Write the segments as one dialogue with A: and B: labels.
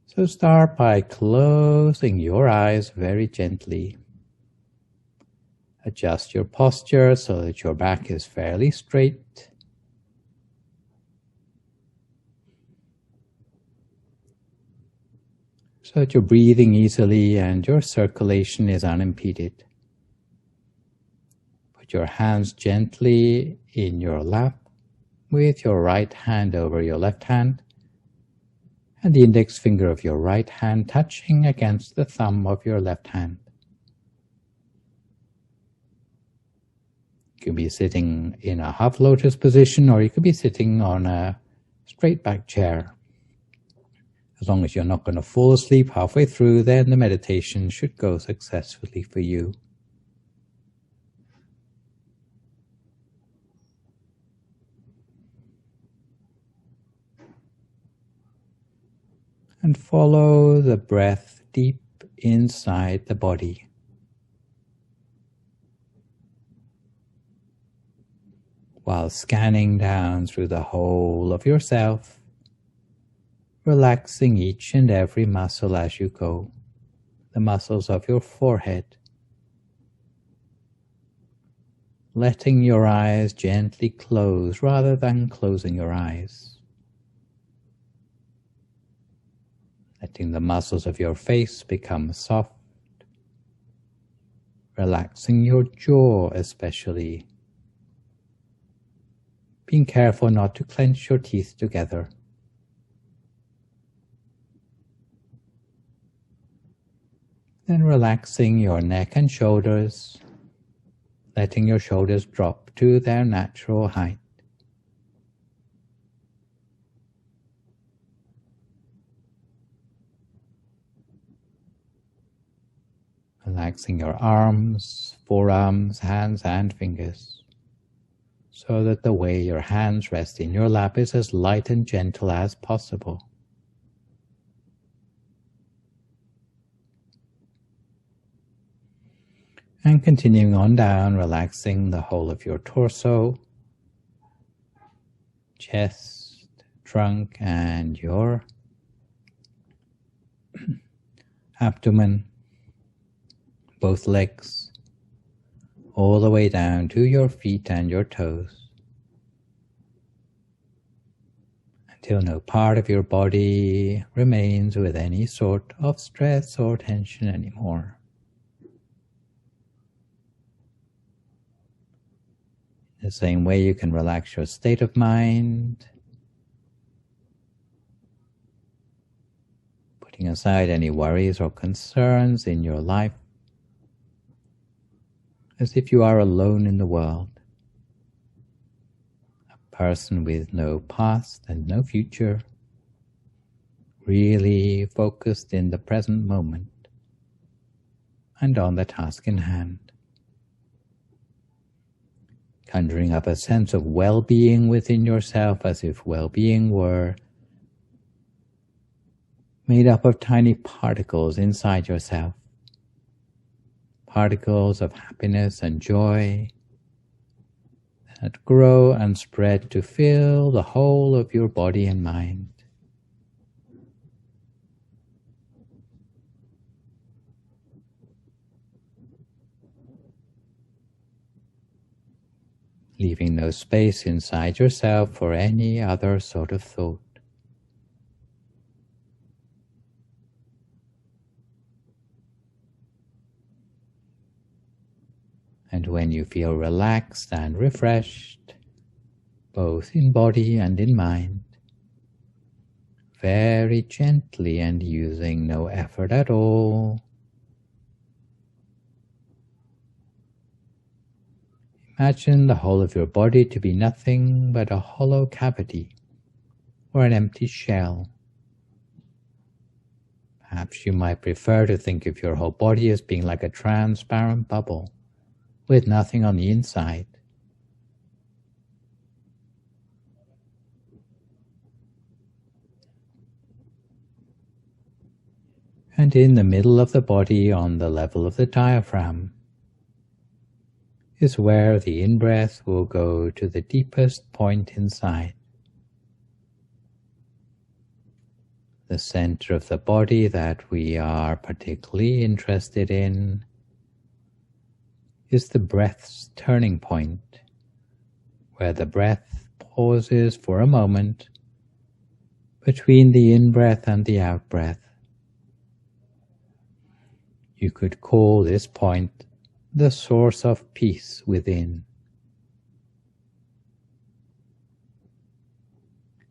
A: So start by closing your eyes very gently. Adjust your posture so that your back is fairly straight. So that you're breathing easily and your circulation is unimpeded. Put your hands gently in your lap with your right hand over your left hand and the index finger of your right hand touching against the thumb of your left hand. You could be sitting in a half lotus position, or you could be sitting on a straight back chair. As long as you're not going to fall asleep halfway through, then the meditation should go successfully for you. And follow the breath deep inside the body. While scanning down through the whole of yourself, relaxing each and every muscle as you go. The muscles of your forehead. Letting your eyes gently close rather than closing your eyes. Letting the muscles of your face become soft. Relaxing your jaw especially. Being careful not to clench your teeth together. Then relaxing your neck and shoulders, letting your shoulders drop to their natural height. Relaxing your arms, forearms, hands and fingers, so that the way your hands rest in your lap is as light and gentle as possible. And continuing on down, relaxing the whole of your torso, chest, trunk, and your abdomen, both legs, all the way down to your feet and your toes, until no part of your body remains with any sort of stress or tension anymore. The same way you can relax your state of mind, putting aside any worries or concerns in your life, as if you are alone in the world, a person with no past and no future, really focused in the present moment and on the task in hand. Conjuring up a sense of well-being within yourself, as if well-being were made up of tiny particles inside yourself. Particles of happiness and joy that grow and spread to fill the whole of your body and mind. Leaving no space inside yourself for any other sort of thought. And when you feel relaxed and refreshed, both in body and in mind, very gently and using no effort at all, imagine the whole of your body to be nothing but a hollow cavity or an empty shell. Perhaps you might prefer to think of your whole body as being like a transparent bubble with nothing on the inside. And in the middle of the body, on the level of the diaphragm, is where the in-breath will go to the deepest point inside. The center of the body that we are particularly interested in is the breath's turning point, where the breath pauses for a moment between the in-breath and the out-breath. You could call this point the source of peace within.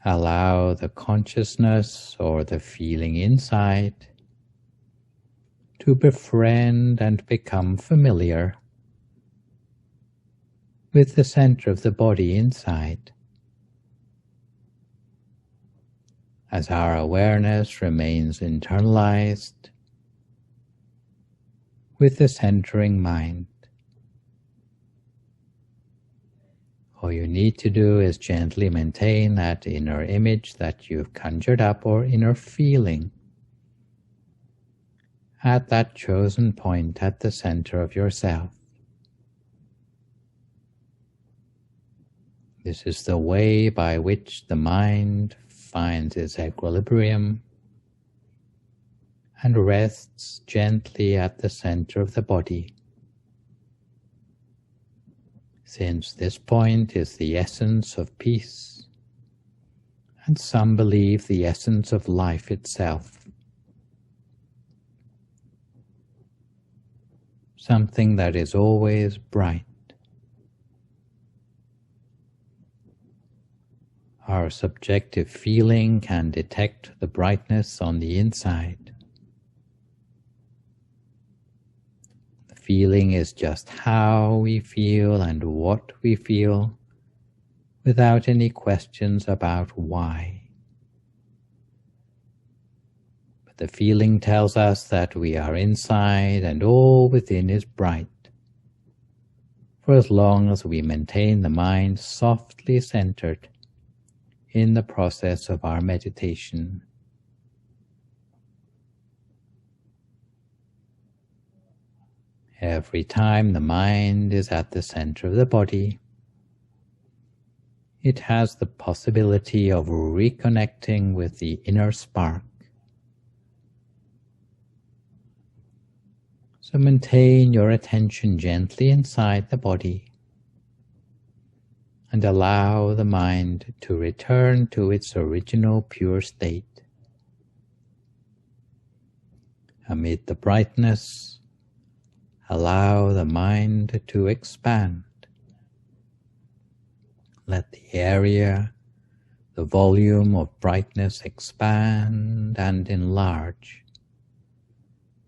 A: Allow the consciousness or the feeling inside to befriend and become familiar with the center of the body inside. As our awareness remains internalized with the centering mind, all you need to do is gently maintain that inner image that you've conjured up, or inner feeling, at that chosen point at the center of yourself. This is the way by which the mind finds its equilibrium and rests gently at the center of the body. Since this point is the essence of peace, and some believe the essence of life itself, something that is always bright. Our subjective feeling can detect the brightness on the inside. The feeling is just how we feel and what we feel, without any questions about why. But the feeling tells us that we are inside and all within is bright, for as long as we maintain the mind softly centered in the process of our meditation. Every time the mind is at the center of the body, it has the possibility of reconnecting with the inner spark. So maintain your attention gently inside the body and allow the mind to return to its original pure state. Amid the brightness, allow the mind to expand. Let the area, the volume of brightness expand and enlarge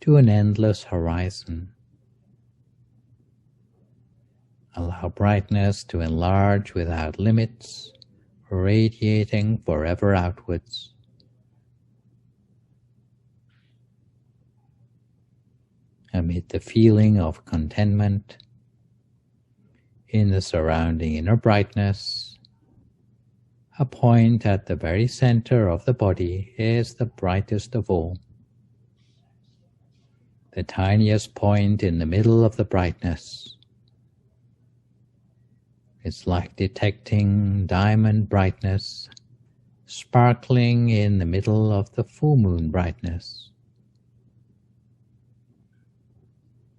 A: to an endless horizon. Allow brightness to enlarge without limits, radiating forever outwards. Amid the feeling of contentment in the surrounding inner brightness, a point at the very center of the body is the brightest of all. The tiniest point in the middle of the brightness. It's like detecting diamond brightness sparkling in the middle of the full moon brightness.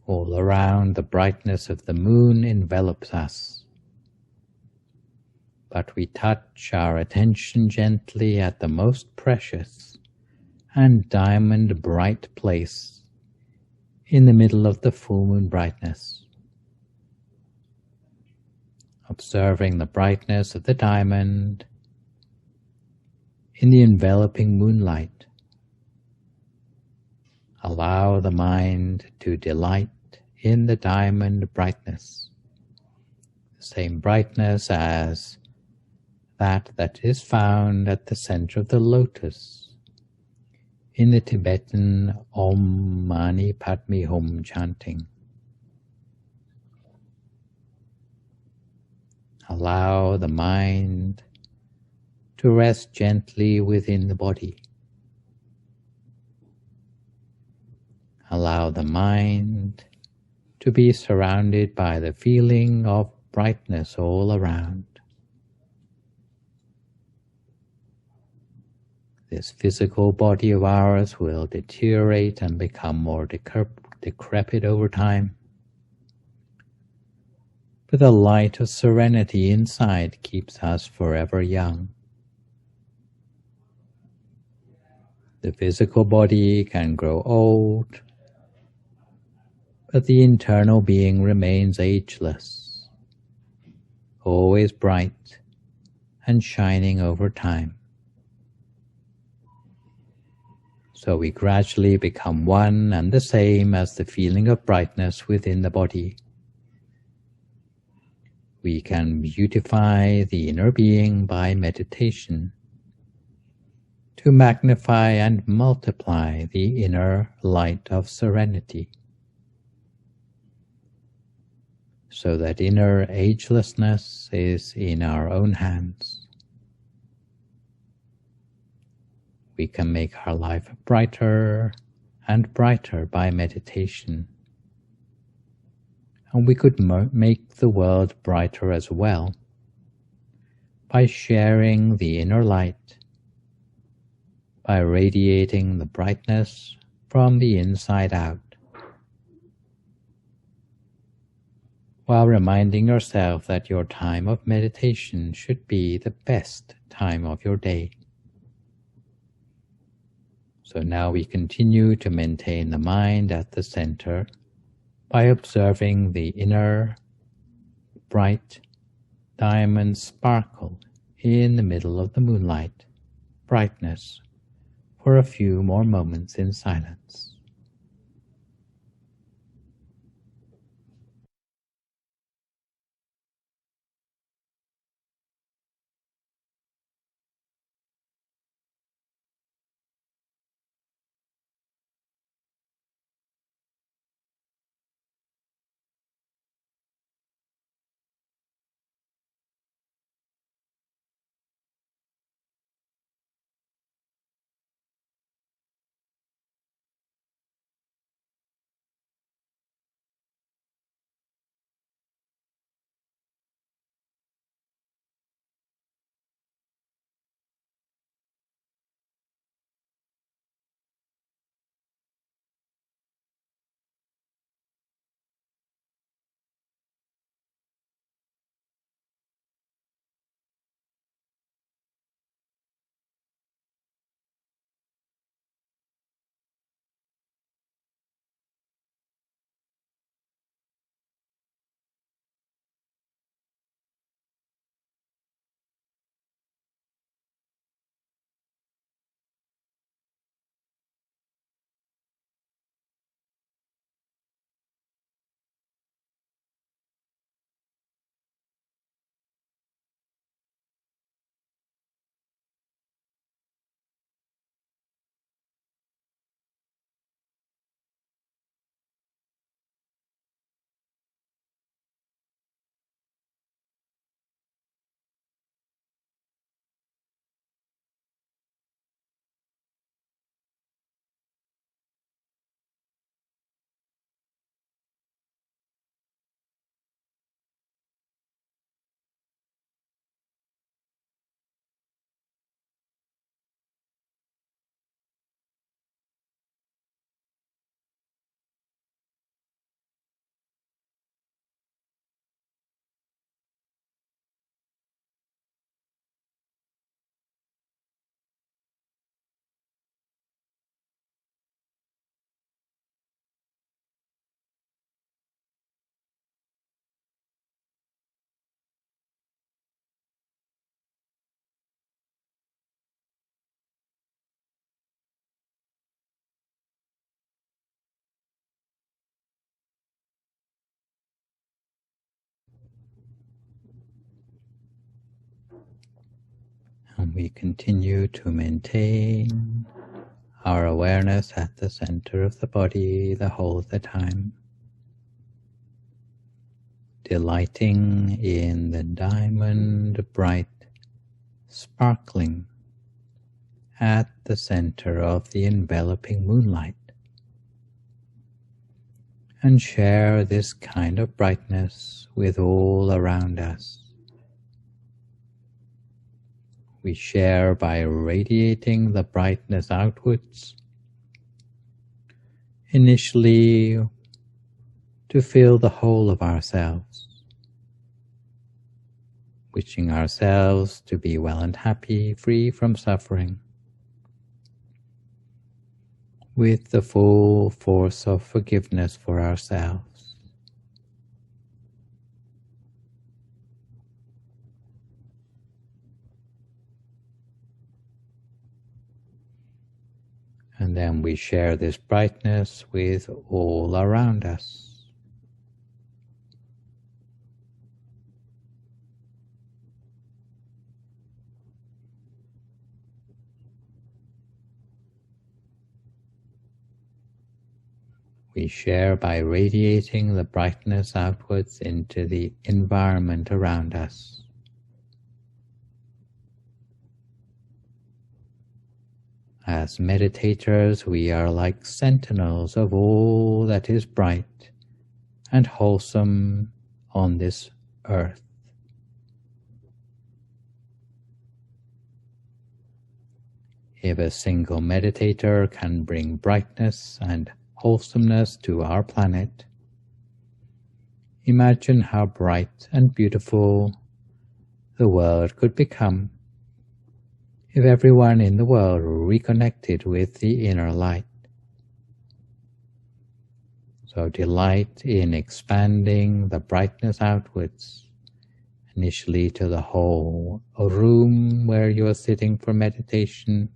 A: All around, the brightness of the moon envelops us, but we touch our attention gently at the most precious and diamond bright place in the middle of the full moon brightness. Observing the brightness of the diamond in the enveloping moonlight, allow the mind to delight in the diamond brightness, the same brightness as that is found at the center of the lotus in the Tibetan Om Mani Padme Hum chanting. Allow the mind to rest gently within the body. Allow the mind to be surrounded by the feeling of brightness all around. This physical body of ours will deteriorate and become more decrepit over time. But the light of serenity inside keeps us forever young. The physical body can grow old, but the internal being remains ageless, always bright and shining over time. So we gradually become one and the same as the feeling of brightness within the body. We can beautify the inner being by meditation to magnify and multiply the inner light of serenity, so that inner agelessness is in our own hands. We can make our life brighter and brighter by meditation. And we could make the world brighter as well by sharing the inner light, by radiating the brightness from the inside out, while reminding yourself that your time of meditation should be the best time of your day. So now we continue to maintain the mind at the center by observing the inner bright diamond sparkle in the middle of the moonlight brightness for a few more moments in silence. And we continue to maintain our awareness at the center of the body the whole of the time, delighting in the diamond bright sparkling at the center of the enveloping moonlight, and share this kind of brightness with all around us. We share by radiating the brightness outwards, initially to fill the whole of ourselves, wishing ourselves to be well and happy, free from suffering, with the full force of forgiveness for ourselves. And then we share this brightness with all around us. We share by radiating the brightness outwards into the environment around us. As meditators, we are like sentinels of all that is bright and wholesome on this earth. If a single meditator can bring brightness and wholesomeness to our planet, imagine how bright and beautiful the world could become if everyone in the world reconnected with the inner light. So delight in expanding the brightness outwards, initially to the whole room where you are sitting for meditation,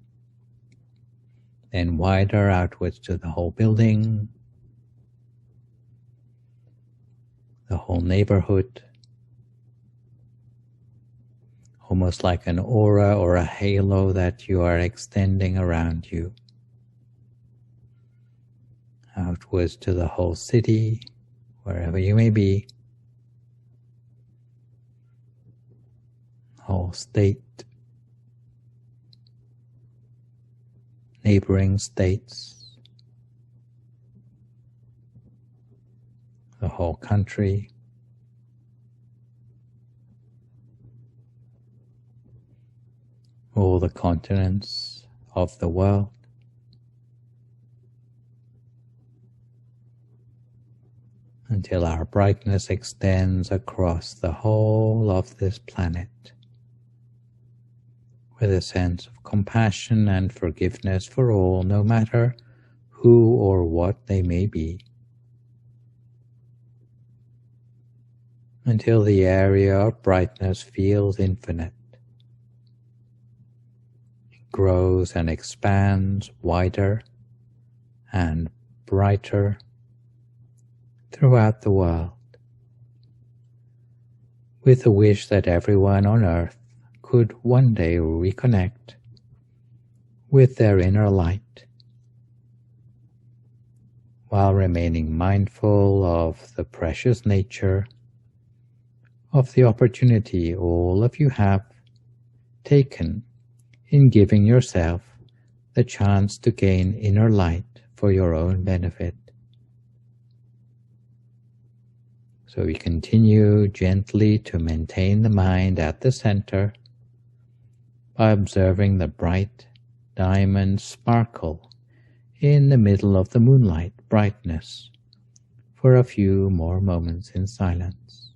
A: then wider outwards to the whole building, the whole neighborhood, almost like an aura or a halo that you are extending around you. Outwards to the whole city, wherever you may be, whole state, neighboring states, the whole country, all the continents of the world, until our brightness extends across the whole of this planet, with a sense of compassion and forgiveness for all, no matter who or what they may be, until the area of brightness feels infinite. It grows and expands wider and brighter throughout the world, with the wish that everyone on earth could one day reconnect with their inner light, while remaining mindful of the precious nature of the opportunity all of you have taken in giving yourself the chance to gain inner light for your own benefit. So we continue gently to maintain the mind at the center by observing the bright diamond sparkle in the middle of the moonlight brightness for a few more moments in silence.